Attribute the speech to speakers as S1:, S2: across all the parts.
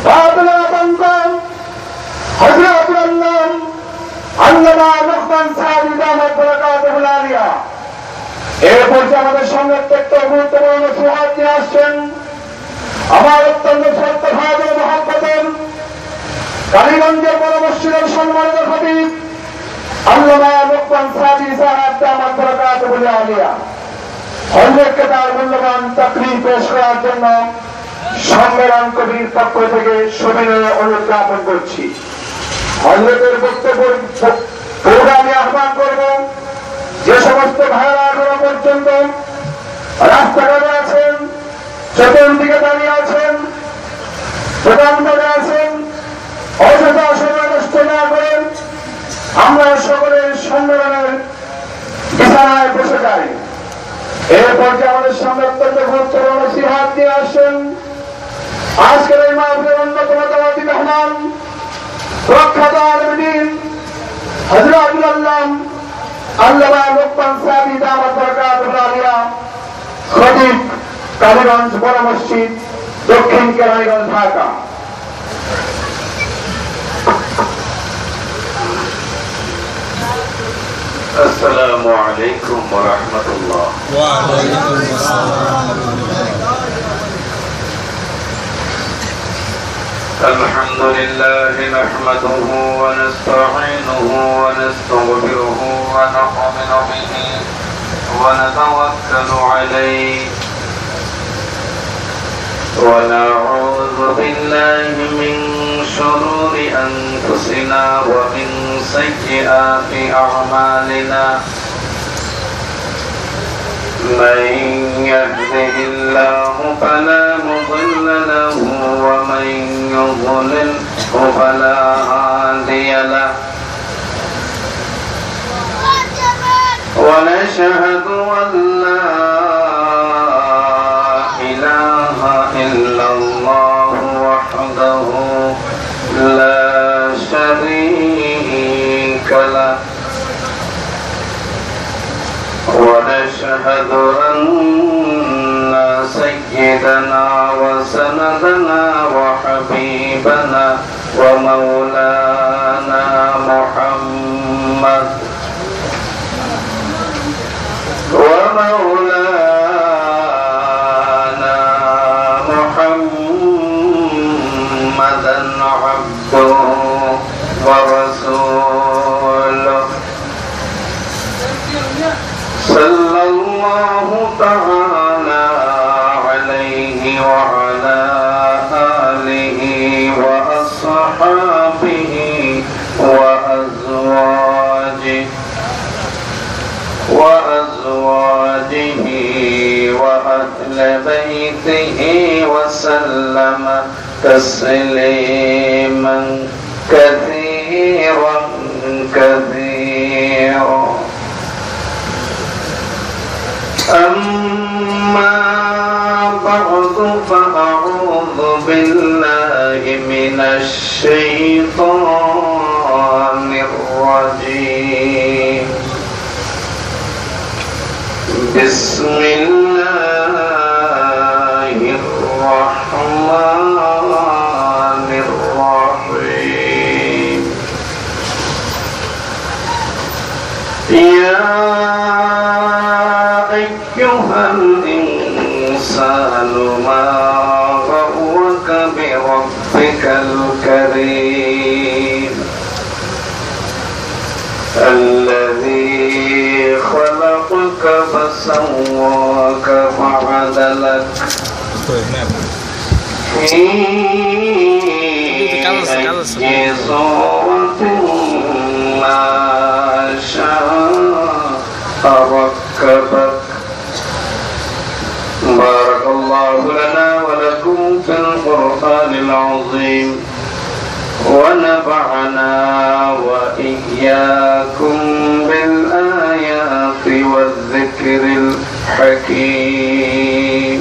S1: বাবলা বন্ধন হযরতুল নাম আল্লামা লোকমান সাহেব দামাত বরকাতুল আলিয়া এরপর যে আমাদের সঙ্গে একটা গুরুত্বপূর্ণ সুহাদ নিয়ে আসছেন আমার অত্যন্ত শ্রদ্ধা ভাজন মহব্বতের কালীগঞ্জের বড় মসজিদের সম্মানিত খতিব আল্লামা লোকমান সাহেব দামাত বরকাতুল আলিয়া হযরতকে তার মূল্যবান তাকরীর পেশ করার জন্য সম্মেলন কমিটির পক্ষ থেকে সবিনয়ে অনুরোধ জ্ঞাপন করছি। হযরতের বক্তব্য প্রোগ্রামে আহ্বান করব যে সমস্ত ভাইরা এখনো পর্যন্ত রাস্তাঘাটে আছেন, চতুর্দিকে দাঁড়িয়ে আছেন, দোকানপাটে আছেন, অযথা সময় নষ্ট না করেন আমরা সকলের সম্মেলনের বিছানায় বসে যাই। এরপর যে আমাদের সামনে অত্যন্ত গুরুত্বপূর্ণ সিহাত নিয়ে আসেন আজকের এই মাহফিলের অন্যতম দাওয়াতি মেহমান প্রখ্যাত আলেম হযরতুল আল্লামা লোকমান সাহেব দামাত বরকাতুল আলিয়া খতিব কালীগঞ্জ বড় মসজিদ দক্ষিণ কেরানীগঞ্জ ঢাকা।
S2: السلام عليكم ورحمة الله.
S3: وعليكم السلام ورحمة الله.
S2: الحمد لله نحمده ونستعينه ونستغفره ونؤمن به ونتوكل عليه ونعوذ بالله من شرور أنفسنا ومن سيئات أعمالنا من يهده الله فلا مضل له ومن يضلل فلا هادي له ونشهد أن لا إله إلا الله وحده لا شريك له ونشهد أن سيدنا وسندنا وحبيبنا ومولانا محمد عبده ورسوله صلى الله تعالى عليه وعلى آله وأصحابه وأزواجه وأهل بيته وسلم تسليما كثيرا كثيرا. أما بعد فأعوذ بالله من الشيطان الرجيم. بسم الله الرحمن الرحيم. يا أيها الإنسان ما غرك بربك الكريم الذي خلقك فسواك فعدلك في أي صورة ما شاء ركبك. بارك الله لنا ولكم في القرآن العظيم ونفعنا وإياكم بالآيات والذكر الحكيم.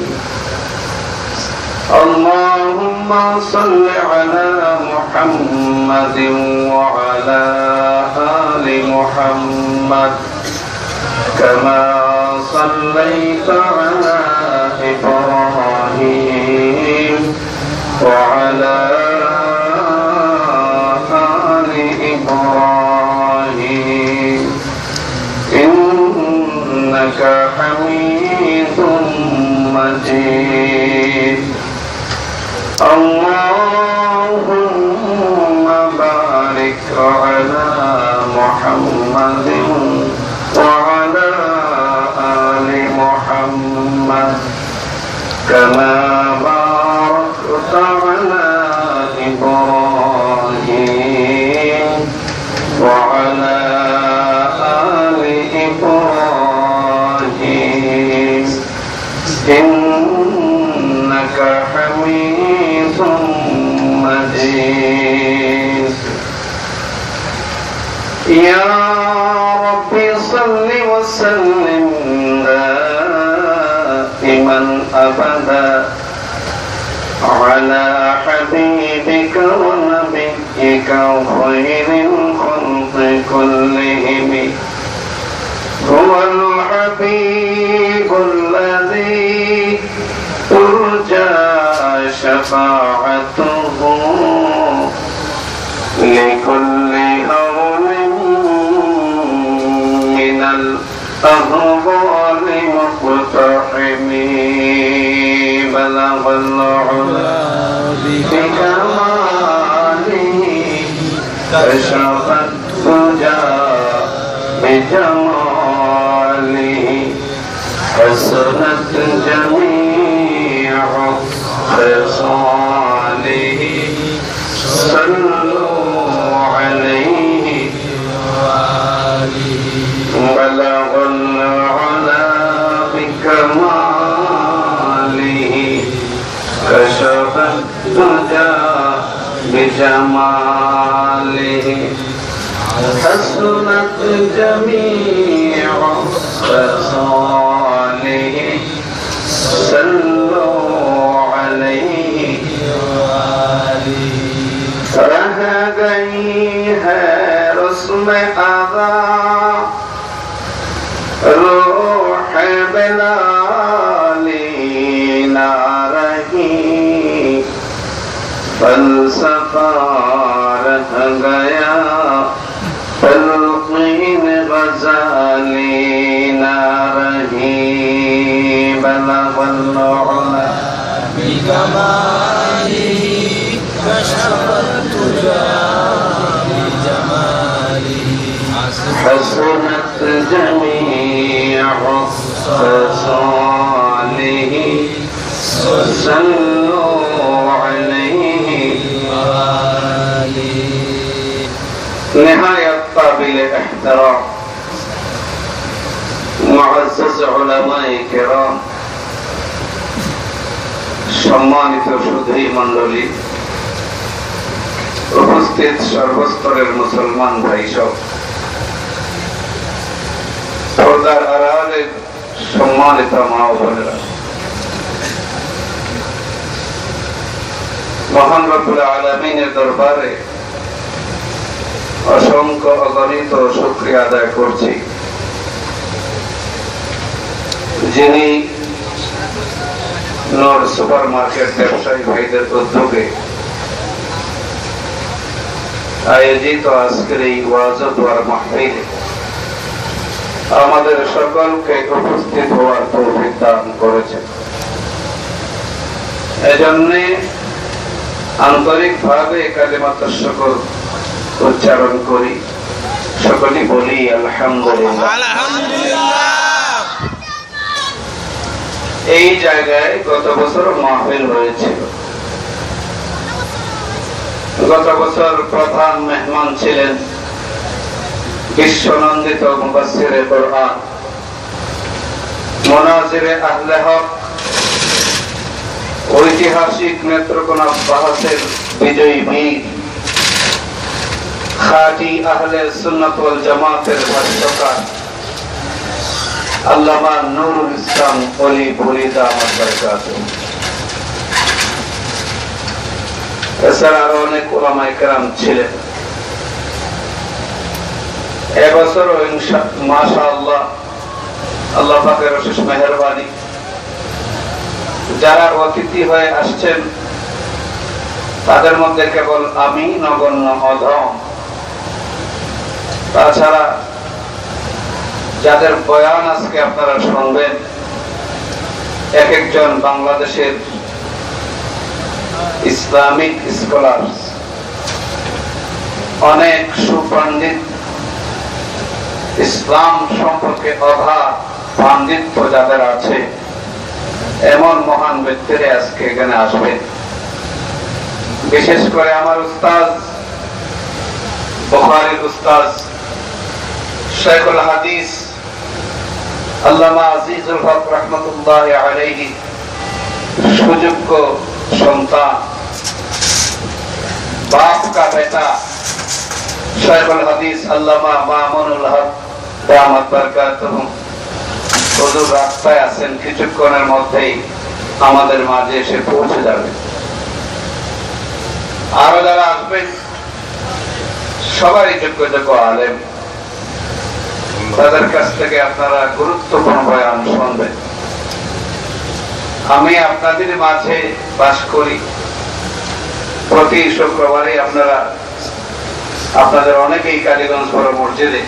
S2: اللهم صل على محمد وعلى آل محمد كما صليت على إبراهيم وعلى اللهم بارك على محمد وعلى آل محمد كما باركت على إبراهيم وعلى آل إبراهيم إنك حميد مجيد. يا رب صل وسلم دائما أبدا على حبيبك ونبيك خير الخلق كلهم. هو الحبيب الذي ترجى شفاعته لكل هول من الأهوال مقتحم. بلغ العلا بكماله كشف الدجى بجماله حسنت جميع خصاله. صلوا عليه بلغ العلا بكماله كشف الدجى بجماله حسنت جميع خصاله. صلوا عليه. رہ گئی ہے رسم ادا روح بلالی نہ رہی. فلسفہ رہ گیا تلقین غزالی نہ رہی. بلغ العلا
S3: بكماله كشف الدجى بجماله
S2: حسنت جميع خصاله. صلوا عليه. نهاية قابل احترام معزز علماء کرام সম্মানিত সুধী মণ্ডলী উপস্থিত সর্বস্তরের মুসলমান ভাই সব পর্দার আড়ালের সম্মানিত মা ও বোনেরা, মহান রব্বুল আলামিনের দরবারে অসংখ্য অগণিত শুকরিয়া আদায় করছি, যিনি নূর সুপার মার্কেট ব্যবসায়ী ভাইদের উদ্যোগে আয়োজিত আজকের এই ওয়াজ ও দোয়ার মাহফিলে আমাদের সকলকে উপস্থিত হওয়ার তৌফিক দান করেছেন। এজন্য আন্তরিকভাবে কালিমাতুশ শুকর উচ্চারণ করি, সকলেই বলি আলহামদুলিল্লাহ। এই জায়গায় গত বছর মাহফিল হয়েছিল। গত বছর প্রধান মেহমান ছিলেন বিশ্বনন্দিত মুফাসসিরে কোরআন, মুনাজিরে আহলে হক, ঐতিহাসিক নেত্রকোনা বাহাসের বিজয়ী বীর, খাঁটি আহলে সুন্নাত ওয়াল জামাতের ভাষ্যকার আল্লামা নুরুল ইসলাম ওলি ফরিদা দামাত বারাকাতুহু। এছাড়া আরো অনেক উলামায়ে কেরাম ছিলেন। এবছরও মাশাআল্লাহ আল্লাহ পাকের অশেষ মেহেরবানি, যারা অতিথি হয়ে আসছেন তাদের মধ্যে কেবল আমি নগণ্য অধম, তাছাড়া যাদের বয়ান আজকে আপনারা শুনবেন এক একজন বাংলাদেশের ইসলামিক স্কলার্স, অনেক সুপণ্ডিত, ইসলাম সম্পর্কে অগাধ পাণ্ডিত্য যাদের আছে, এমন মহান ব্যক্তিরা আজকে এখানে আসবেন। বিশেষ করে আমার উস্তাদ, বুখারীর উস্তাদ শাইখুল হাদিস আল্লামা আজিজুল হক রাহমাতুল্লাহ আলাইহি সুযোগ্য সন্তান, বাপ কা বেটা শাইখুল হাদিস আল্লামা মামুনুল হক দামাত বারকাতুহু হুজুর রাস্তায় আছেন, কিছুক্ষণের মধ্যেই আমাদের মাঝে এসে পৌঁছে যাবেন। আরো যারা আসবেন সবাই যোগ্য যোগ্য আলেম, তাদের কাছ থেকে আপনারা গুরুত্বপূর্ণ বয়ান শুনবেন। আমি আপনাদের মাঝে বাস করি, প্রতি শুক্রবারে আপনাদের অনেকেই কালীগঞ্জ বড় মসজিদে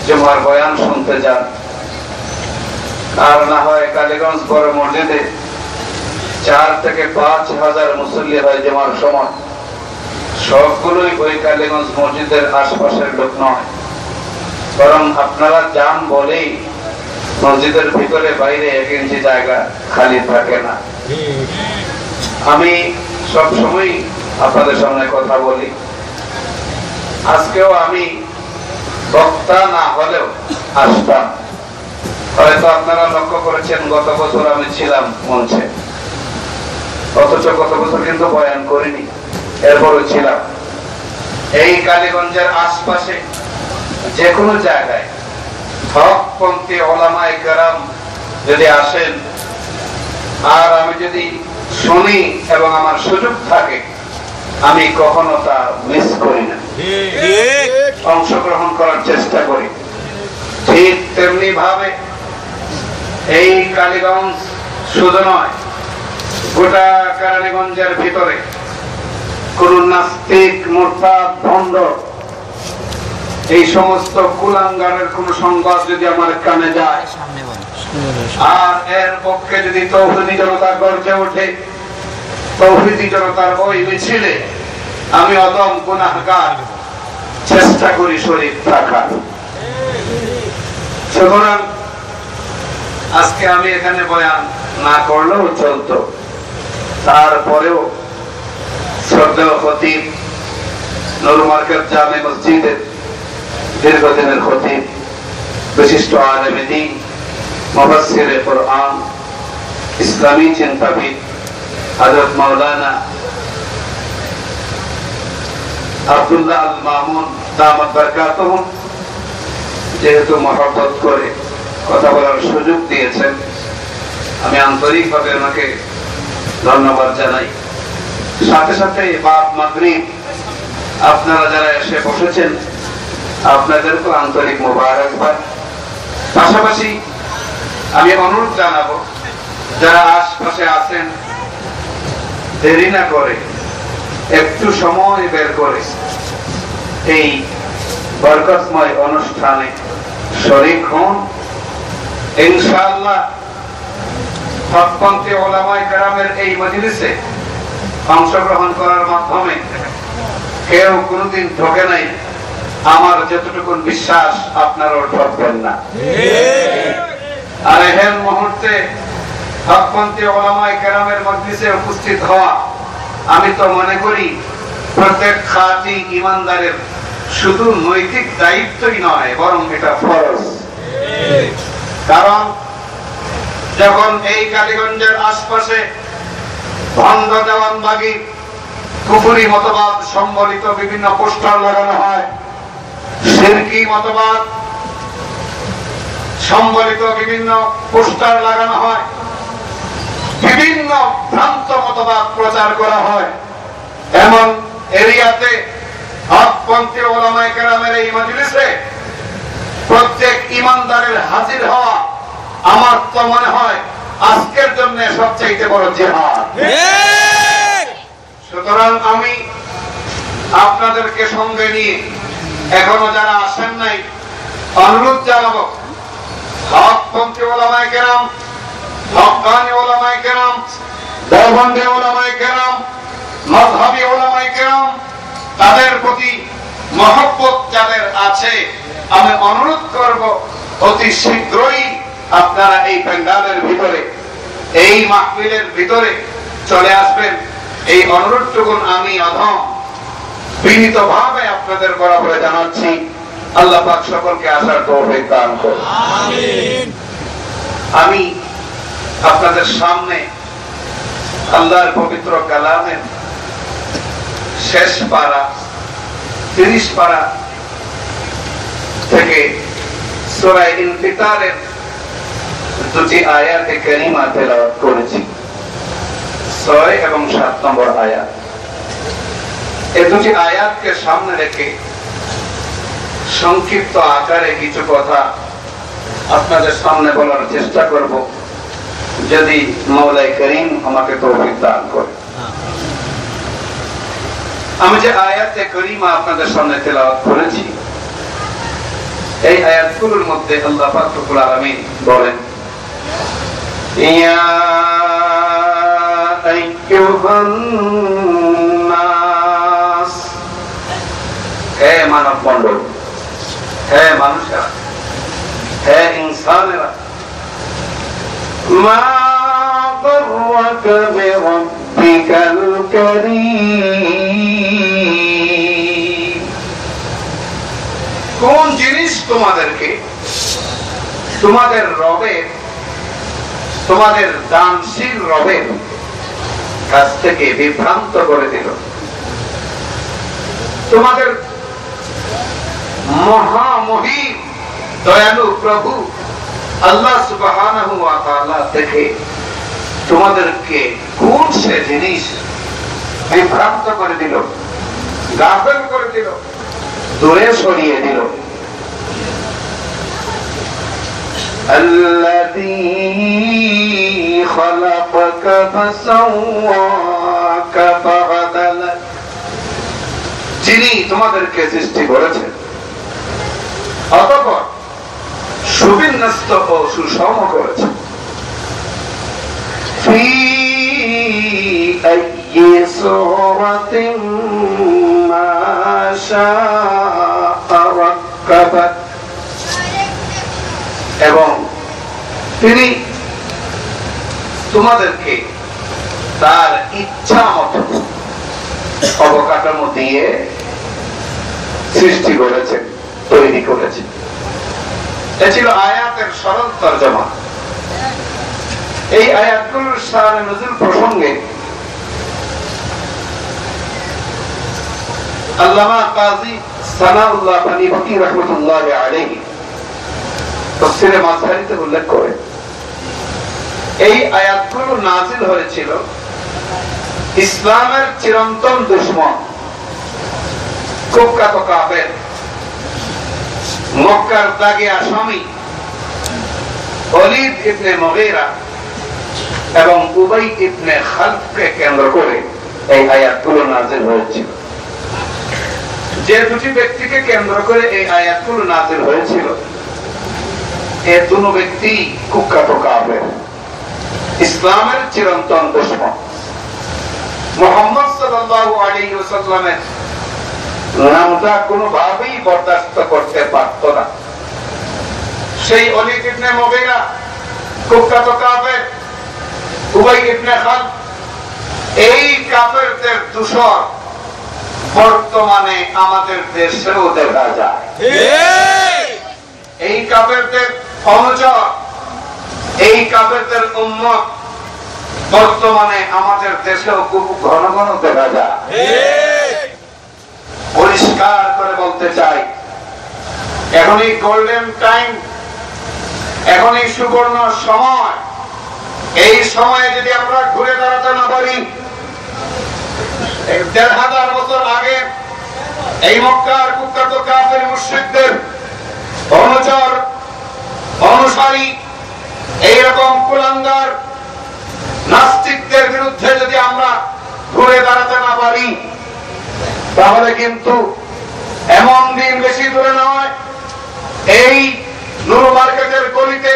S2: জুমার বয়ান শুনতে যান, আর না হয় কালীগঞ্জ বড় মসজিদে 4 থেকে 5 হাজার মুসল্লি হয় জুমার সময়। সবগুলোই ওই কালীগঞ্জ মসজিদের আশপাশের লোক নয়, বরং আপনারা যান বলেই মসজিদের ভিতরে বাইরে 1 ইঞ্চি জায়গা খালি থাকে না। আমি সবসময় আপনাদের সামনে কথা বলি, আজকেও আমি বক্তা না হলেও আসতাম। হয়তো আপনারা লক্ষ্য করেছেন গত বছর আমি ছিলাম মঞ্চে, অথচ গত বছর কিন্তু বয়ান করিনি, এরপরও ছিলাম। এই কালীগঞ্জের আশপাশে যে কোনো জায়গায় হকপন্থী ওলামায়ে কেরাম যদি আসেন, আর আমি যদি শুনি এবং আমার সুযোগ থাকে, আমি কখনো তা মিস করি না, অংশগ্রহণ করার চেষ্টা করি। ঠিক তেমনি ভাবে এই কালীগঞ্জ শুধু নয়, গোটা কেরানীগঞ্জের ভিতরে কোন নাস্তিক, মুরতাদ, ভণ্ড, এই সমস্ত কুলাঙ্গারের কোন সংবাদ যদি আমার কানে যায়, আর এর পক্ষে যদি তৌহিদি জনতা গর্জে ওঠে, তৌহিদি জনতার ওই মিছিলে আমি অদম গুনাহগার চেষ্টা করি শরীর থাকার। সুতরাং আজকে আমি এখানে বয়ান না করলেও চলতো, তারপরেও শ্রদ্ধেয় খতিব, নূর মার্কেট জামে মসজিদের দীর্ঘদিনের খতিব, বিশিষ্ট আলেমে দ্বীন, মুফাসসিরে কুরআন, ইসলামী চিন্তাবিদ হযরত মাওলানা আব্দুল্লাহ আল মামুন দামাত বারকাতুহু যেহেতু মহব্বত করে কথা বলার সুযোগ দিয়েছেন, আমি আন্তরিকভাবে ওনাকে ধন্যবাদ জানাই। সাথে সাথে বাদ মাগরিব আপনারা যারা এসে বসেছেন, আপনাদেরকে আন্তরিক মোবারকবাদ। পাশাপাশি আমি অনুরোধ জানাবো, যারা আশপাশে আছেন, দেরি না করে একটু সময় বের করে এই বরকতময় অনুষ্ঠানে শরীক হন। ইনশাআল্লাহ হকপন্থী ওলামায়ে কেরামের এই মজলিসে অংশগ্রহণ করার মাধ্যমে কেউ কোনোদিন ঠকে নাই, আমার যতটুকু বিশ্বাস আপনারাও ঠকবেন না। আর এই মুহূর্তে হকপন্থী ওলামায়ে কেরামের মজলিসে উপস্থিত হওয়া, আমি তো মনে করি প্রত্যেক খাঁটি ইমানদারের শুধু নৈতিক দায়িত্বই নয়, বরং এটা ফরজ। কারণ যখন এই কালীগঞ্জের আশপাশে ভণ্ড দেওয়ানবাগী, কুফরি মতবাদ সম্বলিত বিভিন্ন পোস্টার লাগানো হয়, শিরকি মতবাদ সম্বলিত বিভিন্ন পোস্টার লাগানো হয়, বিভিন্ন ভ্রান্ত মতবাদ প্রচার করা হয়, এমন এরিয়াতে হকপন্থী ওলামায়ে কেরামের এই মজলিসে প্রত্যেক ইমানদারের হাজির হওয়া আমার তো মনে হয় আজকের জন্য সবচেয়ে বড় জিহাদ। সুতরাং আমি আপনাদেরকে সঙ্গে নিয়ে এখনো যারা আসেন নাই, অনুরোধ জানাবো, হকপন্থী ওলামায়ে কেরাম, হক্কানি ওলামায়ে কেরাম দেওবন্দি উলামায়ে কেরাম, মাযহাবী উলামায়ে কেরাম, তাদের প্রতি মহব্বত যাদের আছে, আমি অনুরোধ করব অতি শীঘ্রই আপনারা এই প্যান্ডালের ভিতরে, এই মাহফিলের ভিতরে চলে আসবেন। এই অনুরোধটুকু আমি অধম বিনীতভাবে আপনাদের বরাবরে জানাচ্ছি। আল্লাহ পাক সকলকে আসার তৌফিক দান করুন। আমিন। আমি আপনাদের সামনে আল্লাহর পবিত্র কালামের শেষ পারা 30 পারা থেকে সূরা ইনফিতারের দুটি আয়াতে কারিমা তেলাওয়াত করেছি, 6 এবং 7 নম্বর আয়াত। এই দুটি আয়াতকে সামনে রেখে সংক্ষিপ্ত আকারে কিছু কথা আপনাদের সামনে বলার চেষ্টা করব, যদি মাওলাই করিম আমাকে তৌফিক দান করে। আমি যে আয়াতে কারিমা আপনাদের সামনে তেলাওয়াত করেছি, এই আয়াতগুলোর মধ্যে আল্লাহ পাক রব্বুল আলামিন বলেন, ইয়া আইয়ুহান নাস, হে মানব মণ্ডল, হে মানুষেরা, হে ইনসানেরা, মা গররাকা বিরাব্বিকাল কারীম, কোন জিনিস তোমাদেরকে তোমাদের রবের, তোমাদের দানশীল রবের কাছ থেকে বিভ্রান্ত করে দিল? তোমাদের মহামহিম দয়ালু প্রভু আল্লাহ সুবহানাহু ওয়া তাআলা থেকে তোমাদেরকে কোন সে জিনিস বিভ্রান্ত করে দিল, গাফেল করে দিল, দূরে সরিয়ে দিল? الذي خلقك فسواك فعدلك, যিনি তোমাদেরকে সৃষ্টি করেছেন অতঃপর সুবিন্যস্ত ও সুষম করেছেন। ফি আইয়ি সূরাতিন মা শাআ রাক্কাবাক, এবং তিনি তোমাদেরকে তার ইচ্ছা মতো অবকাঠামো দিয়ে সৃষ্টি করেছেন, তৈরি করেছেন। এ ছিল আয়াতের সরল তরজমা। এই আয়াতগুলোর শানে নজুল প্রসঙ্গে আল্লামা কাজী সানাউল্লাহ ফানিবতি রাহমাতুল্লাহ আলাইহি তাফসীরে মাযহারিতে উল্লেখ করে, এই আয়াতগুলো নাযিল হয়েছিল ইসলামের চিরন্তন দুশমন কুখ্যাত কাফের মক্কার দাগী আসামি ওলীদ ইবনে মুগীরা এবং উবাই ইবনে খালফকে কেন্দ্র করে এই আয়াতগুলো নাযিল হয়েছিল। যে দুটি ব্যক্তিকে কেন্দ্র করে এই আয়াতগুলো নাযিল হয়েছিল, এই দুটো ব্যক্তি কুখ্যাত কাফের, ইসলামের চিরন্তন দুশমন। মুহাম্মদ সাল্লাল্লাহু আলাইহি ওয়াসাল্লামের নামটা কোনোভাবেই বরদাস্ত করতে পারত না। সেই ওলীদ ইবনে মুগীরা কুখ্যাত কাফের, উবাই ইবনে খালফ, এই কাফেরদের দূষর বর্তমানে আমাদের দেশেও দেখা যায়। এই কাফেরদের অনুচর, এই কাফেরদের উম্মত বর্তমানে আমাদের দেশেও খুব ঘন ঘন দেখা যায়। পরিষ্কার করে বলতে চাই, এখনই গোল্ডেন টাইম, এখনই সুবর্ণ সময়। এই সময়ে যদি আমরা ঘুরে দাঁড়াতে না পারি, ১,৫০০ বছর আগে এই মক্কার কুখ্যাত কাফের মুশরিকদের অনুচর অনুসারী এইরকম কুলাঙ্গার নাস্তিকদের বিরুদ্ধে যদি আমরা ঘুরে দাঁড়াতে না পারি, তাহলে কিন্তু এমন দিন বেশি দূরে নয়, এই নূর মার্কেটের গলিতে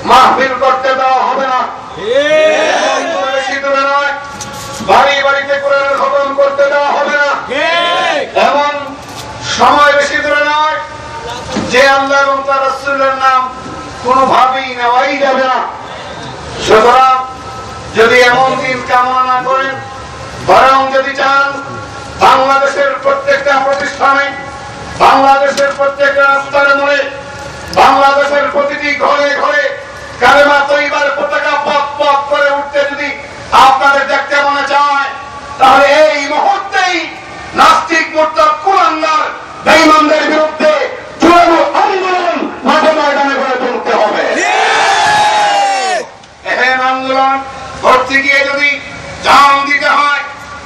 S2: মাহফিল করতে দেওয়া হবে না। এমন দিন বেশি দূরে নয়, বাড়ি বাড়িতে কোরআনের খতম করতে দেওয়া হবে না। এমন সময় বেশি দূরে নয় যে আল্লাহ এবং তার রাসূলের নাম কোনোভাবেই নেওয়াই যাবে না। সুতরাং যদি এমন দিন কামনা না করেন, বরং যদি চান বাংলাদেশের প্রত্যেকটা প্রতিষ্ঠানে, বাংলাদেশের প্রত্যেকটা রাস্তার মোড়ে, বাংলাদেশের প্রতিটি ঘরে ঘরে কালেমা তৈবার পতাকা পথ পথ করে উঠতে যদি আপনাদের দেখতে মনে চায়, তাহলে এই মুহূর্তেই নাস্তিক মুরতাদ কুলাঙ্গার বেঈমানদের বিরুদ্ধে জোরালো আন্দোলন মাঠে ময়দানে গড়ে তুলতে হবে। এহেন আন্দোলন করতে গিয়ে যদি জান দিতে হয়,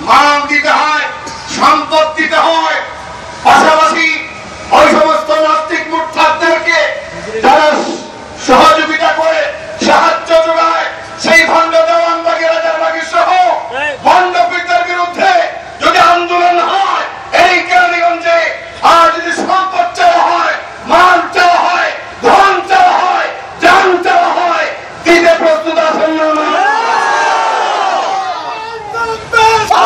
S2: মাল দিতে হয়, সম্পদ দিতে হয়, পাশাপাশি ওই সমস্ত নাস্তিক মুরতাদদেরকে যারা সহযোগিতা করে, সাহায্য যোগায়, সেই ভণ্ড দেওয়ানবাগি, রাজারবাগি সহ ভণ্ডপীরদের বিরুদ্ধে যদি আন্দোলন হয়, এই কেরানীগঞ্জে আর যদি সম্পদ চাওয়া হয়, মাল চাওয়া হয়, ধন চাওয়া হয়, জান চাওয়া হয়, দিতে প্রস্তুত আছেন না?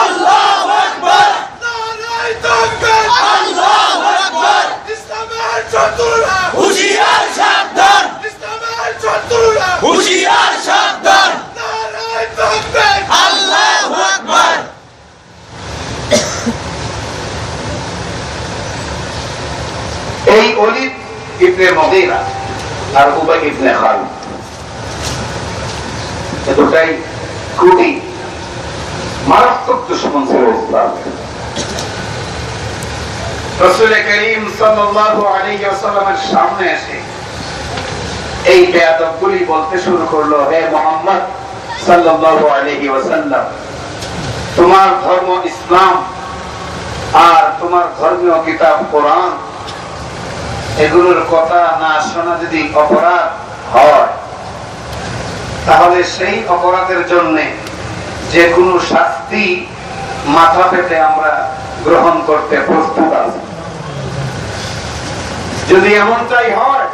S3: আল্লাহু আকবার, নারায়ে তাকবীর, আল্লাহু আকবার, ইসলামের শত্রুরা হুঁশিয়ার সাবধান, ইসলামের শত্রুরা হুঁশিয়ার সাবধান, নারায়ে তাকবীর, আল্লাহু আকবার।
S2: এই ওলীদ ইবনে মুগীরা আর উবাই ইবনে খালদ, এই দুটাই খুবই মারাত্মক দুশমন ছিল ইসলামের। রাসূল করিম সাল্লাল্লাহু আলাইহি ওয়াসাল্লামের সামনে এসে এই বেয়াদবগুলি বলতে শুরু করলো, হে মুহাম্মদ সাল্লাল্লাহু আলাইহি ওয়াসাল্লাম, তোমার ধর্ম ইসলাম আর তোমার ধর্মীয় কিতাব কোরআন, এগুলোর কথা না শোনা যদি অপরাধ হয়, তাহলে সেই অপরাধের জন্য যে কোনো শাস্তি মাথা পেতে আমরা গ্রহণ করতে প্রস্তুত আছি। যদি এমনটাই হয়,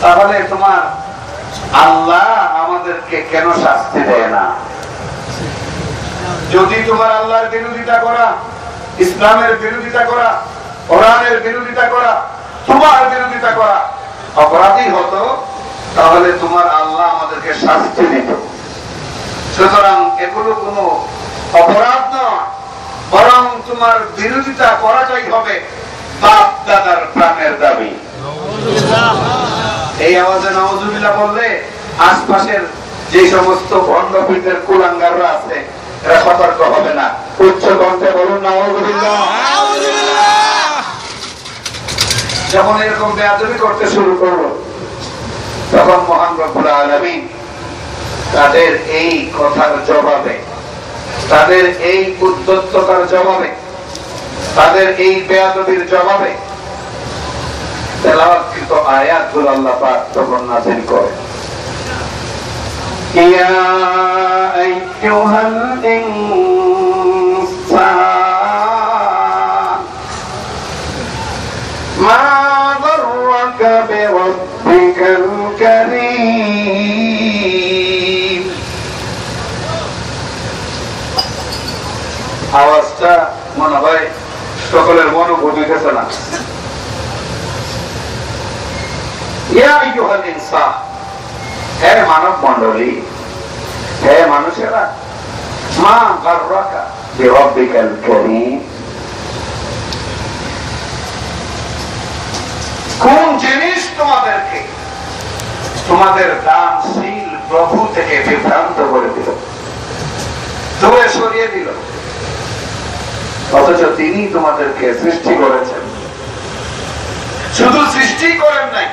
S2: তাহলে তোমার আল্লাহ আমাদেরকে কেন শাস্তি দেয় না? যদি তোমার আল্লাহর বিরোধিতা করা, ইসলামের বিরোধিতা করা, কোরআনের বিরোধিতা করা, তোমার বিরোধিতা করা অপরাধী হতো, তাহলে তোমার আল্লাহ আমাদেরকে শাস্তি দিত। সুতরাং এগুলো কোনো অপরাধ নয়, বরং তোমার বিরোধিতা করাটাই হবে বাপ দাদার প্রাণের দাবি। এই আওয়াজে নাউজুবিল্লাহ বললে আশপাশের যে সমস্ত ভণ্ডপীরদের কুলাঙ্গাররা আছে, এরা সতর্ক হবে না। উচ্চ কণ্ঠে বলুন নাউজুবিল্লাহ। যখন এরকম বেয়াদবি করতে শুরু করলো, তখন মহান রব্বুল আলামিন তাদের এই কথার জবাবে, তাদের এই উদ্যত্ততার জবাবে, তাদের এই বেয়াদবির জবাবে তেলাওয়াতকৃত আয়াতগুলো আল্লাহ পাক তখন নাযিল করেন। ইয়া আইয়ুহাল ইনসান মা গাররাকা বিরাব্বিকাল কারীম। আওয়াজটা মনে হয় সকলের মনোভূত হইতেছে না। ইয়া আইয়ুহাল ইনসান, হে মানব মণ্ডলী, হে মানুষেরা, মা গাররাকা বিরাব্বিকাল কারীম, কোন জিনিস তোমাদেরকে তোমাদের দানশীল প্রভু থেকে বিভ্রান্ত করে দিল, দূরে সরিয়ে দিল, অথচ তিনি তোমাদেরকে সৃষ্টি করেছেন। শুধু সৃষ্টি করেন নাই,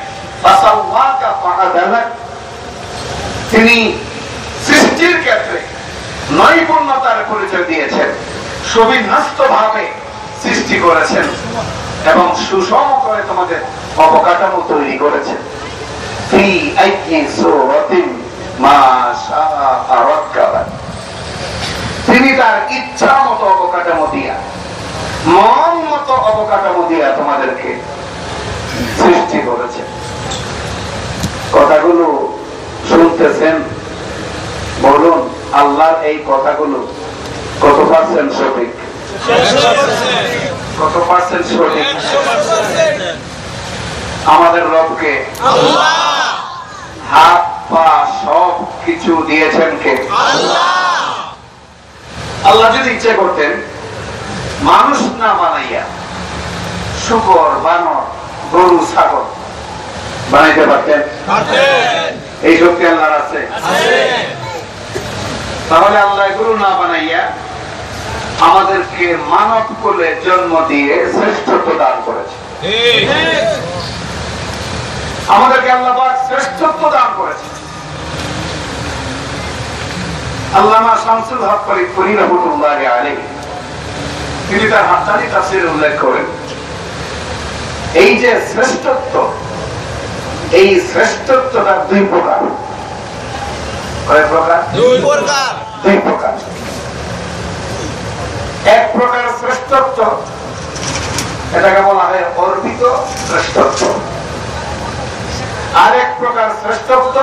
S2: তিনি সৃষ্টির ক্ষেত্রে নৈপুণ্যতার পরিচয় দিয়েছেন, সুবিন্যস্ত ভাবে সৃষ্টি করেছেন এবং সুষম করে তোমাদের অবকাঠামো তৈরি করেছেন। তিনি তার ইচ্ছা মতো অবকাঠামো দিয়া, মন মতো অবকাঠামো দিয়া তোমাদেরকে সৃষ্টি করেছেন। কথাগুলো শুনতেছেন, বলুন আল্লাহর এই কথাগুলো কত পার্সেন্ট সঠিক? কত পার্সেন্ট সঠিক? আমাদের রবকে হাত পা সব কিছু দিয়েছেন কে? আল্লাহ যদি ইচ্ছে করতেন মানুষ না বানাইয়া শুকর, বানর, গরু, ছাগল বানাইতে পারতেন? এই শক্তি আল্লাহর আছে। তাহলে আল্লাহ এগুলো না বানাইয়া আমাদেরকে মানব কোলে জন্ম দিয়ে শ্রেষ্ঠত্ব দান করেছে। আমাদেরকে আল্লাহ পাক শ্রেষ্ঠত্ব দান করেছে। আল্লামা শামসুল হক ফরিদপুরি রাহমাতুল্লাহি আলাইহি তিনি তার হাসানি তাফসীরে উল্লেখ করেন, এই যে শ্রেষ্ঠত্ব, এই শ্রেষ্ঠত্বটা দুই প্রকার। কয় প্রকার? দুই প্রকার। দুই প্রকার। এক প্রকার শ্রেষ্ঠত্ব, এটাকে বলা হয় অর্পিত শ্রেষ্ঠত্ব। আরেক প্রকার শ্রেষ্ঠত্ব,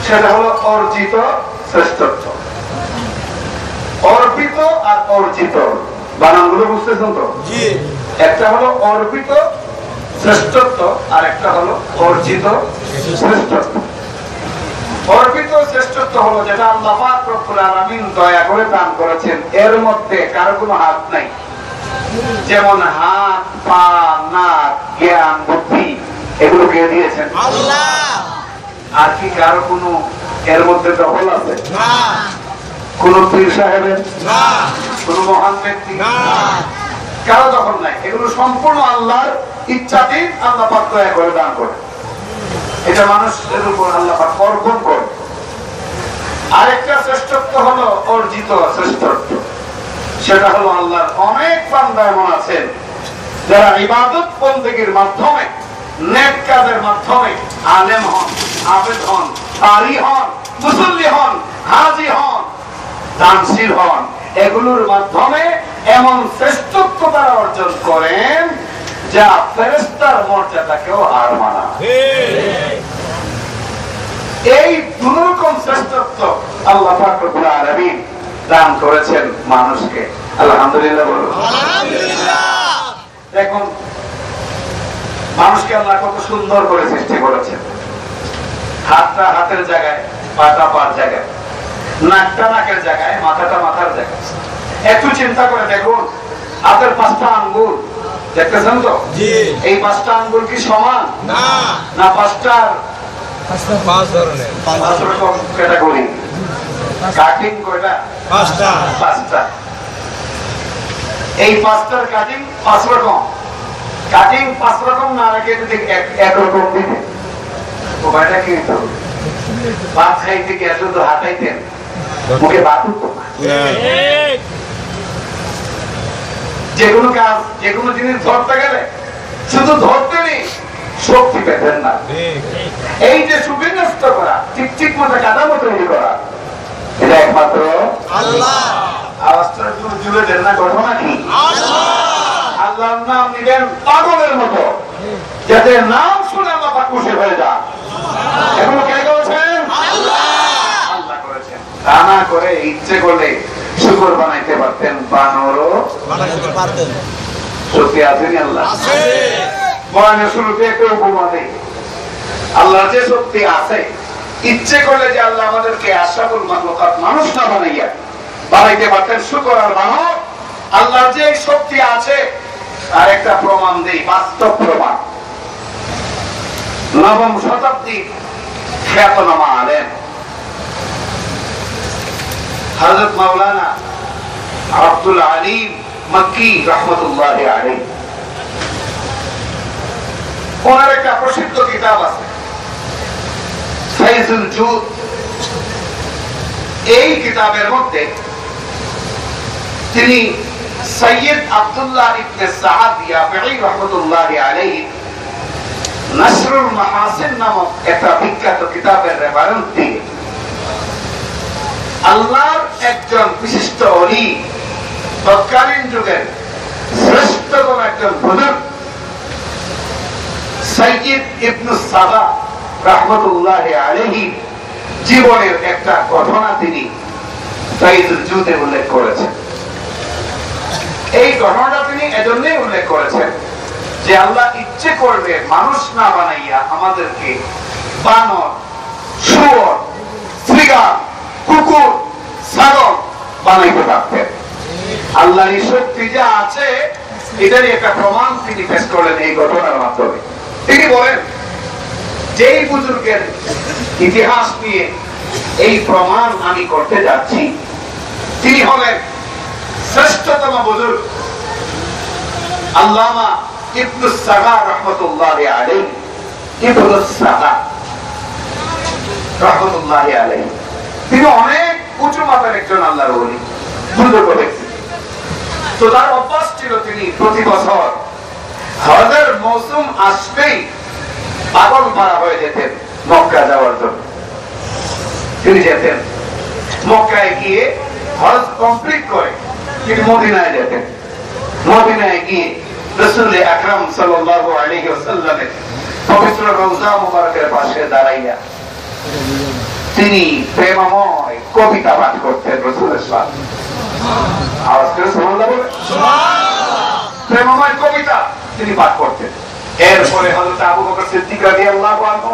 S2: সেটা হলো অর্জিত শ্রেষ্ঠত্ব। অর্পিত আর অর্জিত বানানগুলো বুঝতেছেন তো? একটা হলো অর্পিত শ্রেষ্ঠত্ব আর একটা হলো অর্জিত শ্রেষ্ঠত্ব। অর্পিত শ্রেষ্ঠত্ব হলো যেটা আল্লাহ পাক রব্বুল আলামিন দয়া করে দান করেছেন, এর মধ্যে কারো কোনো হাত নাই। যেমন হাত, পা, নাক, জ্ঞান, বুদ্ধি, এগুলো কে দিয়েছেন? আল্লাহ। আর কি কারো কোনো এর মধ্যে দখল আছে? না। কোন পীর সাহেবের? না। কোন মহান ব্যক্তি? না। কারো দখল নাই। এগুলো সম্পূর্ণ আল্লাহর ইচ্ছাধীন, আল্লাহ পাক দয়া করে দান করে। এটা মানুষের উপর আল্লাহ পাক অর্পণ করে। আরেকটা শ্রেষ্ঠত্ব হলো অর্জিত শ্রেষ্ঠত্ব। সেটা হলো আল্লাহর অনেক বান্দা এমন আছেন যারা ইবাদত বন্দেগীর মাধ্যমে, নেক কাজের মাধ্যমে আলেম হন, আবেদ হন, কারি হন, মুসল্লি হন, হাজি হন, দানশীল হন, এগুলোর মাধ্যমে এমন শ্রেষ্ঠত্ব তারা অর্জন করেন যা ফেরেশতার মর্যাদাকেও হার মানায়। এই দুই রকম শ্রেষ্ঠত্ব আল্লাহ পাক রব্বুল আলামিন দান করেছেন মানুষকে। আলহামদুলিল্লাহ বলুন। আলহামদুলিল্লাহ। দেখুন মানুষকে আল্লাহ কত সুন্দর করে সৃষ্টি করেছেন। হাতটা হাতের জায়গায়, পাটা পার জায়গায়, নাকটা নাকের জায়গায়, মাথাটা মাথার জায়গায়। একটু চিন্তা করে দেখুন, হাতের 5টা আঙ্গুল দেখতেছেন তো? এই 5টা আঙ্গুল কি সমান? না। না 5টার 5 ধরনের 5 রকম ক্যাটাগরি। কাটিং কয়টা? 5টা। এই 5টার কাটিং 5 রকম। কাটিং 5 রকম না রেখে যদি এক রকম দিতে উপায়টা কি হতো? ভাত খাইতে গিয়ে শুধু হাতাইতেন, মুখে ভাত উঠতো না। যেকোনো কাজ, যেকোনো জিনিস ধরতে গেলে শুধু ধরতে নেই, শক্তি পেতেন না। এই যে সুবিন্যস্ত করা, ঠিক ঠিক মতো কাঠামো তৈরি করা, এটা একমাত্র আল্লাহ। আওয়াজটা একটু জুড়ে দেন না, ঘটনা কি? আল্লাহর নাম নিবেন পাগলের মতো, যাতে নাম শুনে আল্লাহ পাক খুশি হয়ে যান। এগুলো কে করেছেন? আল্লাহ। আল্লাহ করেছেন। তা না করে ইচ্ছে করলে শুকর বানাইতে পারতেন, বানরও বানাইতে পারতেন। শক্তি আছেন আল্লাহ? আছে। বয়ানের শুরুতে একটা উপমা দেই। আল্লাহর যে শক্তি আছে, ইচ্ছে করলে যে আল্লাহ আমাদেরকে আশরাফুল মাখলুকাত মানুষ না বানাইয়া বানাইতে পারতেন শুকর আর বানর। আল্লাহর যে শক্তি আছে আর একটা প্রমাণ দেই, বাস্তব প্রমাণ। 9ম শতাব্দীর খ্যাতনামা আলেম হযরত মাওলানা আব্দুল আলিম মক্কি রাহমাতুল্লাহি আলাইহি, ওনার একটা প্রসিদ্ধ কিতাব আছে ফাইজুল জুদ। এই কিতাবের মধ্যে তিনি সৈয়দ আব্দুল্লাহ ইবনে সাআদ ইয়াফঈ রাহমাতুল্লাহি আলাইহি নাসরুল মাহাসিন নামক একটা বিখ্যাত কিতাবের রেফারেন্স দিয়ে আল্লাহর একজন বিশিষ্ট ওলি, তৎকালীন যুগের শ্রেষ্ঠতম একজন বুজুর্গ সৈয়দ ইবনে সাবা রাহমাতুল্লাহি আলাইহি জীবনের একটা ঘটনা তিনি সাইদুল জুদে উল্লেখ করেছেন। এই ঘটনাটা তিনি এজন্যই উল্লেখ করেছেন যে আল্লাহ ইচ্ছে করবে মানুষ না বানাইয়া আমাদেরকে বানর, শুয়োর, শ্রীগাল, কুকুর, ছাগল বানাইতে পারতেন। আল্লাহর এই শক্তি যা আছে এটারই একটা প্রমাণ তিনি পেশ করলেন এই ঘটনার মাধ্যমে। তিনি বলেন যেই বুজুর্গের ইতিহাস নিয়ে এই প্রমাণ আমি করতে যাচ্ছি তিনি হলেন শ্রেষ্ঠতম বুজুর্গ আল্লামা ইবনুস সাগা রাহমাতুল্লাহি আলাইহি। ইবনুস সাগা রাহমাতুল্লাহি আলাইহি তিনি অনেক উঁচু মাপের একজন আল্লাহর ওলি, বুজুর্গ ব্যক্তি। তো তার অভ্যাস ছিল তিনি প্রতি বছর হজের মৌসুম আসলেই পাগল মারা হয়ে যেতেন মক্কা যাওয়ার জন্য। তিনি যেতেন মক্কায় গিয়ে হজ কমপ্লিট করে তিনি মদিনায় যেতেন। মদিনায় গিয়ে রাসূল আকরাম সাল্লাল্লাহু আলাইহি ওয়াসাল্লামের পবিত্র রওজা মুবারকের পাশে দাঁড়াইয়া তিনি প্রেমময় কবিতা পাঠ করতেন রাসূলের সাথে। আওয়াজ করে সুবহানাল্লাহ বলে। প্রেমময় কবিতা তিনি পাঠ করতেন। এরপরে হযরত আবু বকর সিদ্দিক রাদিয়াল্লাহু আনহু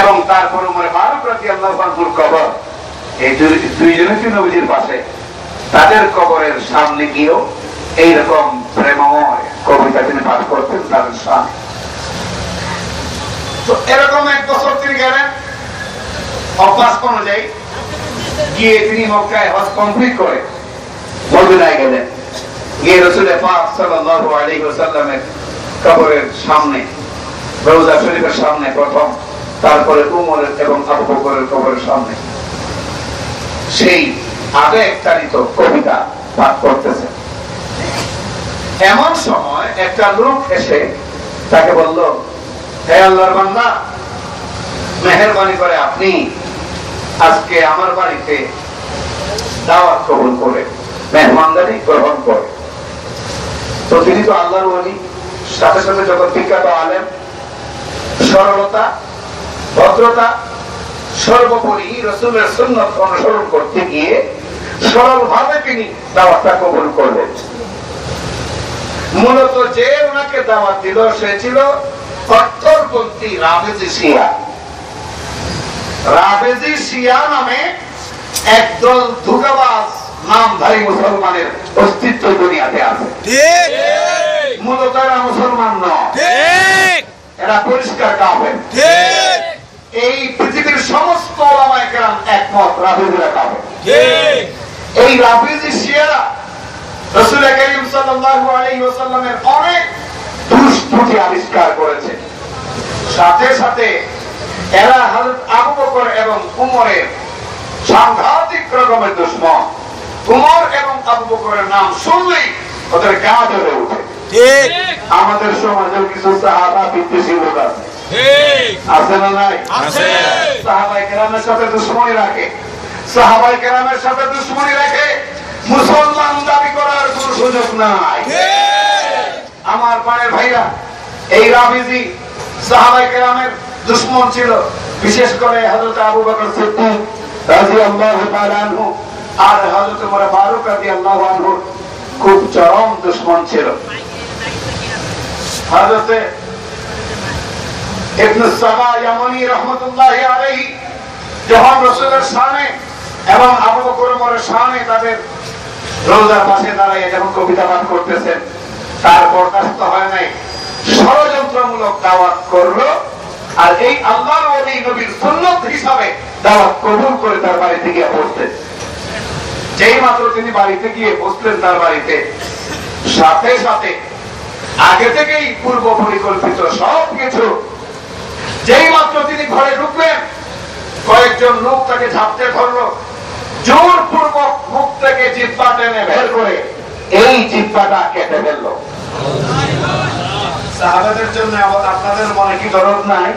S2: এবং তারপর ওমর ফারুক রাদিয়াল্লাহু আনহুর কবর, এই দুইজনই নবীজির পাশে, তাদের কবরের সামনে গিয়েও এইরকম প্রেমময় কবিতা তিনি পাঠ করতেন তাদের সামনে। তো এরকম এক বছর তিনি গেলেন অভ্যাস অনুযায়ী, গিয়ে তিনি মক্কায় হজ কমপ্লিট করে মদিনায় গেলেন। গিয়ে রাসূল পাক সাল্লাল্লাহু আলাইহি ওয়াসাল্লামের কবরের সামনে, রওজা শরীফের সামনে প্রথম, তারপরে উমর এবং আবু বকরের কবরের সামনে সেই আবেগতাড়িত কবিতা পাঠ করতেছে। এমন সময় একটা লোক এসে তাকে বলল, হে আল্লাহর বান্দা, মেহেরবানি করে আপনি আজকে আমার বাড়িতে দাওয়াত কবুল করে মেহমানদারি গ্রহণ করে। তো তিনি তো আল্লাহর ওলি, সাথে সাথে জগৎ বিখ্যাত আলেম, সরলতা, ভদ্রতা, সর্বোপরি রাসূলের সুন্নাত অনুসরণ করতে গিয়ে সরল ভাবে তিনি দাওয়াতটা কবুল করলেন। মূলত যে ওনাকে দাওয়াত দিল সে ছিল কট্টরপন্থী রাফেজি শিয়া। রাফেজি শিয়া নামে একদল ধোঁকাবাজ নামধারী মুসলমানের অস্তিত্ব দুনিয়াতে আছে। মূলত এরা মুসলমান নয়, এরা পরিষ্কার কাফের। এই পৃথিবীর সমস্ত ওলামায়ে কেরাম একমত রাফেজিরা কাফের। এই রাফেজি শিয়ারা রাসূল করিম সাল্লাল্লাহু আলাইহি ওয়াসাল্লামের অনেক দুষ্কৃতি আবিষ্কার করেছে। সাথে সাথে এরা হযরত আবু বকর এবং উমরের সাংঘাতিক রকমের দুশমন। উমর এবং আবু বকরের নাম শুনলেই ওদের গা জ্বলে ওঠে। আমাদের সমাজের কিছু সাহাবা বিদ্বেষী লোক আছে, আছে না নাই? সাহাবায়ে কেরামের সাথে দুশমনি রাখে, সাহাবায়ে কেরামের সাথে দুশমনি রাখে মুসলমান দাবি করার কোনো সুযোগ নাই। আমার পাড়ের ভাইরা, এই রাফেজি সাহাবায়ে কেরামের দুশমন ছিল, বিশেষ করে হযরত আবু বকর সিদ্দিক রাদিয়াল্লাহু তাআলা আনহু আর হযরত ওমর ফারুক রাদিয়াল্লাহু আনহু খুব চরম দুশমন ছিল। হযরত ইবনে সাবা ইয়ামানি রাহমাতুল্লাহি আলাইহি যখন রাসূলের শানে এবং আবু বকর ওমরের শানে তাদের রওজার পাশে দাঁড়িয়ে যখন কবিতা পাঠ করতেছেন, তার বরদাস্ত হয় নাই, ষড়যন্ত্রমূলক দাওয়াত করলো। আর এই আল্লাহর ওলি নবীর সুন্নাত হিসাবে দাওয়াত কবুল করে তার বাড়িতে গিয়ে বসতেন। যেই মাত্র তিনি বাড়িতে গিয়ে বসলেন তার বাড়িতে, সাথে সাথে আগে থেকেই পূর্ব পরিকল্পিত সবকিছু, যেই মাত্র তিনি ঘরে ঢুকলেন কয়েকজন লোক তাকে ঝাপটে ধরলো, জোরপূর্বক মুখ থেকে জিহ্বা টেনে বের করে এই জিহ্বাটা কেটে ফেললো। সাহাবাদের জন্য আপনাদের মনে কি দরদ নাই?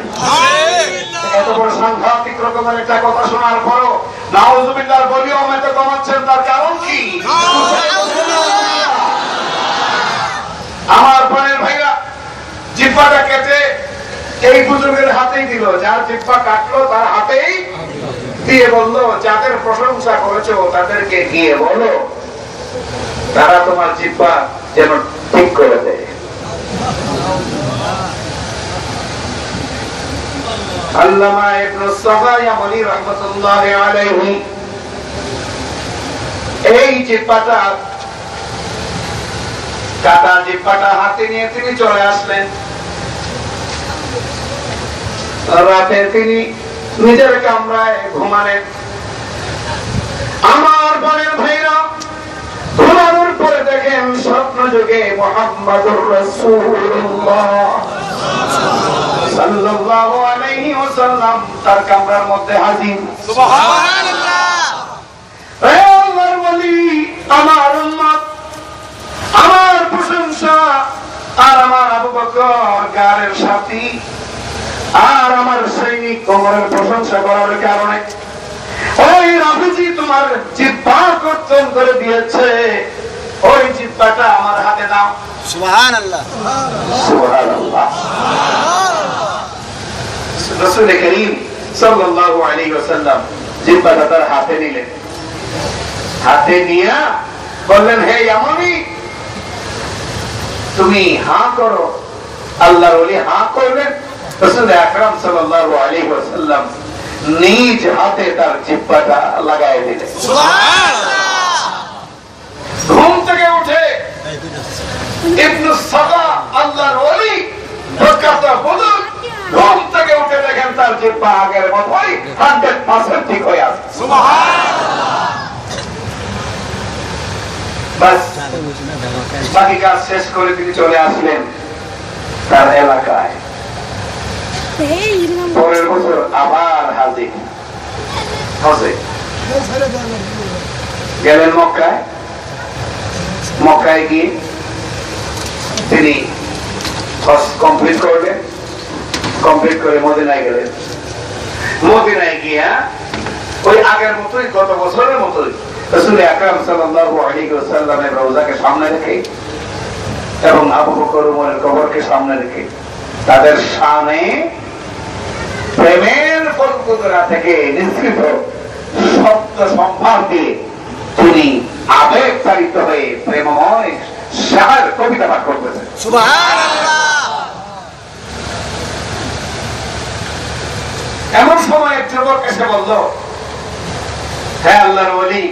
S2: এত বড় সাংঘাতিক রকমের একটা কথা শোনার পরও নাউজুবিল্লাহর ভলিউম এত কমাচ্ছেন, তার কারণ কি? আমার প্রাণের ভাইরা, জিহ্বাটা কেটে এই বুজুর্গের হাতেই দিল, যার জিহ্বা কাটলো তার হাতেই দিয়ে বলল, যাদের প্রশংসা করেছো তাদেরকে গিয়ে বলো তারা তোমার জিহ্বা যেন ঠিক করে দেয়। আল্লামা ইবনে সাফায়ামনি রাহমাতুল্লাহি আলাইহি এই জিহ্বাটা, কাটা জিহ্বাটা হাতে নিয়ে তিনি চলে আসলেন। রাতে তিনি নিজের কামরায় ঘুমালেন। আমার বোনের ভাইরা, ঘুমানোর পরে দেখেন স্বপ্ন যুগে মুহাম্মাদুর রাসূলুল্লাহ সাল্লাল্লাহু আলাইহি ওয়াসাল্লাম তার কামরার মধ্যে হাজির।
S3: সুবহানাল্লাহ।
S2: হে আল্লাহর ওলি, আমার উম্মত, আমার প্রশংসা আর আমার আবু বকর গারের সাথী আর আমার সৈনিক ওমরের প্রশংসা করার কারণে ওই রাফিজি তোমার জিহ্বা কর্তন করে দিয়েছে, ওই জিহ্বাটা আমার হাতে দাও।
S3: সুবহানাল্লাহ।
S2: সুবহানাল্লাহ। রাসূল করিম সাল্লাল্লাহু আলাইহি ওয়াসাল্লাম জিহ্বাটা তার হাতে নিলেন। হাতে নিয়ে বললেন, হে ইয়ামানি, তুমি হাঁ করো। আল্লাহর ওলি হাঁ করলেন। রাসূল আকরাম সাল্লাল্লাহু আলাইহি ওয়াসাল্লাম নিজ হাতে তার জিহ্বাটা লাগায় দিলেন।
S3: সুবহানাল্লাহ।
S2: ঘুম থেকে উঠে ইবনে সাবা আল্লাহর ওলি প্রকাশা বলুন, ঘুম থেকে উঠে দেখেন তার জিহ্বা আগের মতোই 100% ঠিক হয়ে আছে।
S3: সুবহানাল্লাহ।
S2: বাস বাকি কাজ শেষ করে তিনি চলে আসলেন তার এলাকায়। পরের বছর আবার হাজির হজে গেলেন মক্কায়। মক্কায় গিয়ে তিনি হজ কমপ্লিট করলেন। কমপ্লিট করে মদিনায় গেলেন। মদিনায় গিয়া ওই আগের মতোই, গত বছরের মতোই রাসূল আকরাম সাল্লাল্লাহু আলাইহি ওয়াসাল্লামের রওজাকে সামনে রেখে এবং আবু বকর ওমরের কবরকে সামনে রেখে তাদের শানে প্রেমের ফলকুদরা থেকে নিঃসৃত শব্দ সম্ভার দিয়ে তিনি আবেগ তাড়িত হয়ে প্রেমময় শায়ের কবিতা পাঠ করতেছেন।
S3: সুবহানাল্লাহ।
S2: এমন সময় এক যুবক এসে বলল, হে আল্লাহর ওলি,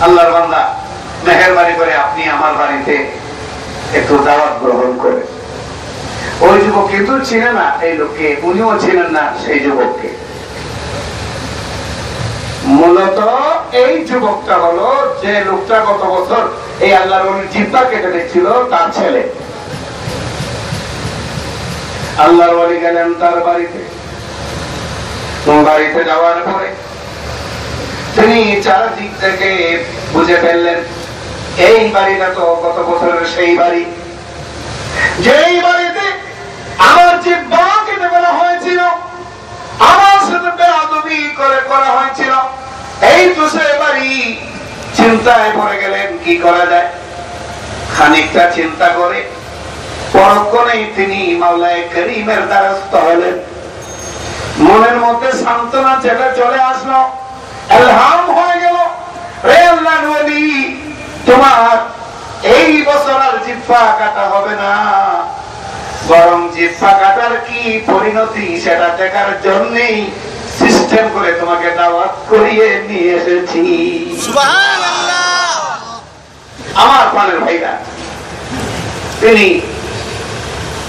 S2: আল্লাহর বান্দা, মেহেরবানি করে আপনি আমার বাড়িতে একটু দাওয়াত গ্রহণ করে। ওই যুবক কিন্তু ছিলেন না এই লোককে, উনিও ছিলেন না সেই যুবককে। মূলত এই যুবকটা হলো যে লোকটা গত বছর এই আল্লাহর ওলির জিহ্বা কেটে দিচ্ছিল, তার ছেলে। আল্লাহর ওলি গেলেন তার বাড়িতে। বাড়িতে যাওয়ার পরে তিনি চারদিক থেকে বুঝে ফেললেন এই বাড়িটা তো গত বছরের সেই বাড়ি, যেই বাড়িতে আমার জিহ্বা কেটে ফেলা হয়েছিল, আমার সাথে বেয়াদবি করে করা হয়েছিল। এই তো সেই বাড়ি। চিন্তায় পড়ে গেলেন কি করা যায়। খানিকটা চিন্তা করে পরক্ষণেই তিনি মাওলায়ে করিমের দ্বারস্থ হলেন। মনের মধ্যে সান্ত্বনা চলে আসলো, ইলহাম হয়ে গেল, হে আল্লাহর ওলি, তোমার এই বছর আর জিহ্বা কাটা হবে না, বরং জিহ্বা কাটার কি পরিণতি সেটা দেখার জন্যই সিস্টেম করে তোমাকে দাওয়াত করিয়ে নিয়ে এসেছি।
S3: সুবহানাল্লাহ।
S2: আমার প্রাণের ভাইরা, তিনি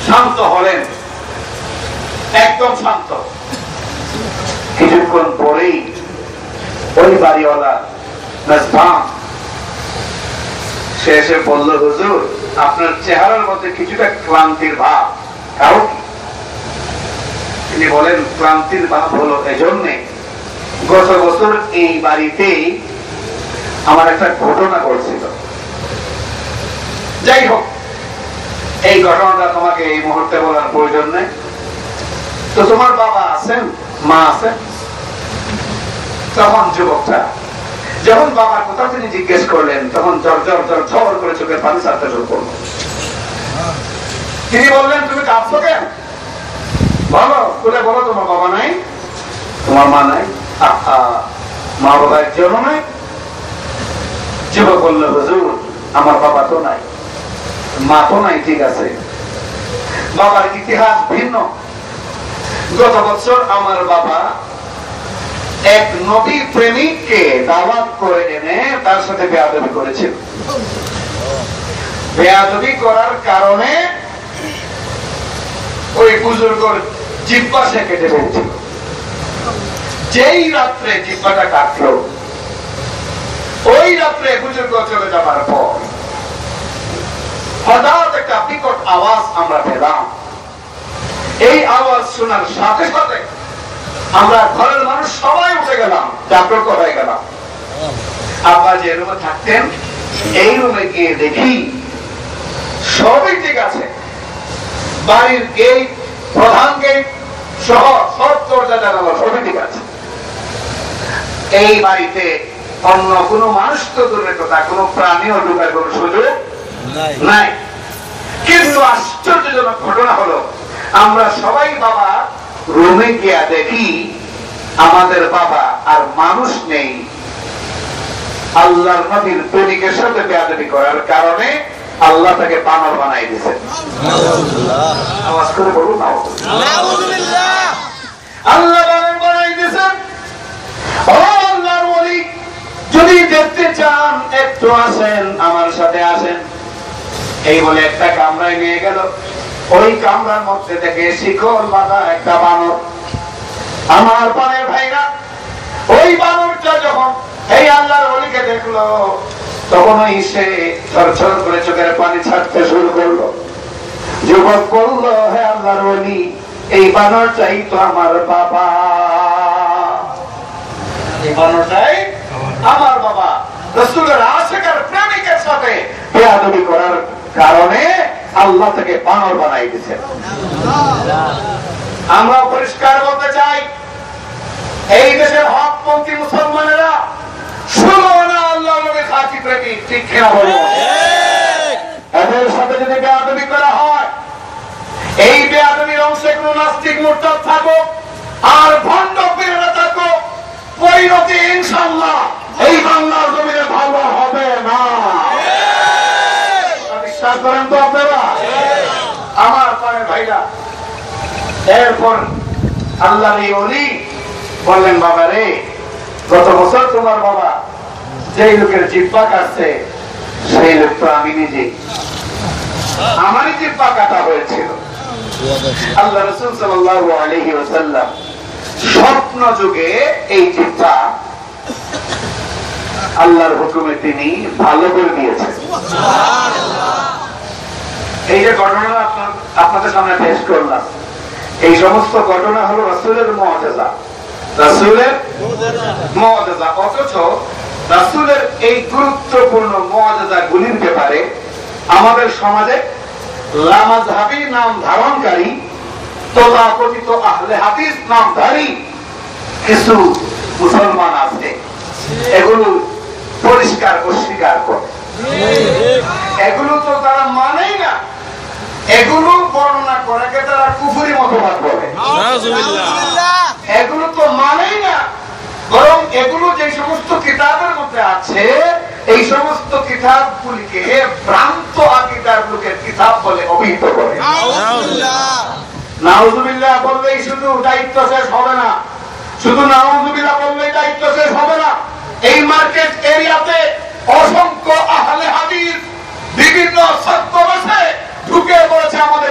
S2: শান্ত হলেন, একদম শান্ত। কিছুক্ষণ পরেই ওই বাড়িওয়ালা মেজবান সে এসে বলল, হুজুর, আপনার চেহারার মধ্যে কিছুটা ক্লান্তির ভাব, কারণ তিনি বলেন, ক্লান্তির ভাব হলো এজন্যে গত বছর এই বাড়িতেই আমার একটা ঘটনা ঘটছিল। যাই হোক, এই ঘটনাটা তোমাকে এই মুহূর্তে বলার প্রয়োজন নেই। তো তোমার বাবা আছেন, মা আছেন? তখন যুবকটা যখন বাবার কথা তিনি জিজ্ঞেস করলেন, তখন ঝর ঝর ঝর ঝর করে চোখের পানি ছাড়তে শুরু করলো। তিনি বললেন, তুমি কাঁদছো কেন? বলো, খুলে বলো, তোমার বাবা নাই, তোমার মা নাই? মা বাবা একজনও নাই। যুবক বলল, হুজুর আমার বাবা তো নাই, মা তো নাই, ঠিক আছে, বাবার ইতিহাস ভিন্ন। গত বছর আমার বাবা এক নবী প্রেমিককে দাওয়াত করে এনে তার সাথে বেয়াদবি করেছিল। বেয়াদবি করার কারণে ওই বুজুর্গর জিহ্বা সে কেটে ফেলছিল। যেই রাত্রে জিহ্বাটা কাটলো, ওই রাত্রে বুজুর্গ চলে যাবার পর হঠাৎ একটা বিকট আওয়াজ আমরা পেলাম। এই আওয়াজ শোনার সাথে সাথে আমরা ঘরের মানুষ সবাই উঠে গেলাম, জাগ্রত হয়ে গেলাম। আব্বা যে রুমে থাকতেন, এই রুমে গিয়ে দেখি সবই ঠিক আছে, বাড়ির গেট, প্রধান গেট সহ সব দরজা জানালা সবই ঠিক আছে। এই বাড়িতে অন্য কোনো মানুষ তো দূরের কথা, কোনো প্রাণীও ঢোকার কোনো সুযোগ নাই। কিন্তু আশ্চর্যজনক ঘটনা হলো, আমরা সবাই বাবা রুমে গিয়া দেখি আমাদের বাবা আর মানুষ নেই। আল্লাহর নবীর প্রেমিকের সাথে বেয়াদবি করার কারণে আল্লাহ তাকে বানর বানাই দিয়েছে। আওয়াজ করে বলুন,
S3: নাউযুবিল্লাহ।
S2: আল্লাহ বানর বানাই দিয়েছেন। ও আল্লাহর ওলি, যদি দেখতে চান একটু আসেন, আমার সাথে আসেন। এই বলে একটা কামরায় নিয়ে গেল। ওই কামরার মধ্যে থেকে শিকল বাঁধা একটা বানর। আমার পানের ভাইরা, ওই বানরটা যখন এই আল্লাহর ওলিকে দেখলো, তখন ওই সে ছড়ছড় করে চোখের পানি ছাড়তে শুরু করলো। যুবক বলল, হে আল্লাহর ওলি, এই বানরটাই তো আমার বাবা, এই বানরটাই আমার বাবা। রাসূলের আশিকের প্রেমিকের সাথে বেয়াদবি করার কারণে আল্লাহ থেকে বানর বানাই দিয়েছেন। আমরা পরিষ্কার বলতে চাই, এই দেশের হকপন্থী মুসলমানেরা শুনো না আল্লাহ নবীর খাঁটি প্রেমিক, ঠিক কিনা বলো? এদের সাথে যদি বেয়াদবি করা হয়, এই বেয়াদবির অংশে কোন নাস্তিক মুরতাদ থাকো আর ভণ্ড পীরেরা থাকো, পরিণতি ইনশাআল্লাহ এই বাংলার জমিনে ভালো হবে না। বিশ্বাস করেন তো আপনারা? আমার পারে ভাইরা, এরপর আল্লাহর ওলি বললেন, বাবা রে, গত বছর তোমার বাবা যেই লোকের জিহ্বা কাটছে, সেই লোক তো আমি নিজে, আমারই জিহ্বা কাটা হয়েছিল। আল্লাহ রাসূল সাল্লাল্লাহু আলাইহি ওয়াসাল্লাম স্বপ্ন যুগে এই জিহ্বা আল্লাহর হুকুমে তিনি ভালো করে দিয়েছেন। এই যে ঘটনা আপনাদের সামনে পেশ করলাম, এই সমস্ত ঘটনা হলো রাসূলের মুআজিজা, রাসূলের মুআজিজা। অথচ রাসূলের এই গুরুত্বপূর্ণ মুআজিজা গুলির ব্যাপারে আমাদের সমাজে লামাযহাবী নাম ধারণকারী, তথাকথিত আহলে হাদিস নামধারী কিছু মুসলমান আছে, এগুলো পরিষ্কার অস্বীকার করে। এগুলো তো তারা মানেই না, এগুলো বর্ণনা করাকে তারা কুফরি মতবাদ বলে। এগুলো তো মানেই না, বরং এগুলো যে সমস্ত কিতাবের মধ্যে আছে, এই সমস্ত কিতাবগুলিকে ভ্রান্ত আকীদার লোকের কিতাব বলে অভিহিত করে। নাউযুবিল্লাহ বললেই শুধু দায়িত্ব শেষ হবে না, শুধু নাউযুবিল্লাহ বললেই দায়িত্ব শেষ হবে না। এই মার্কেট এরিয়াতে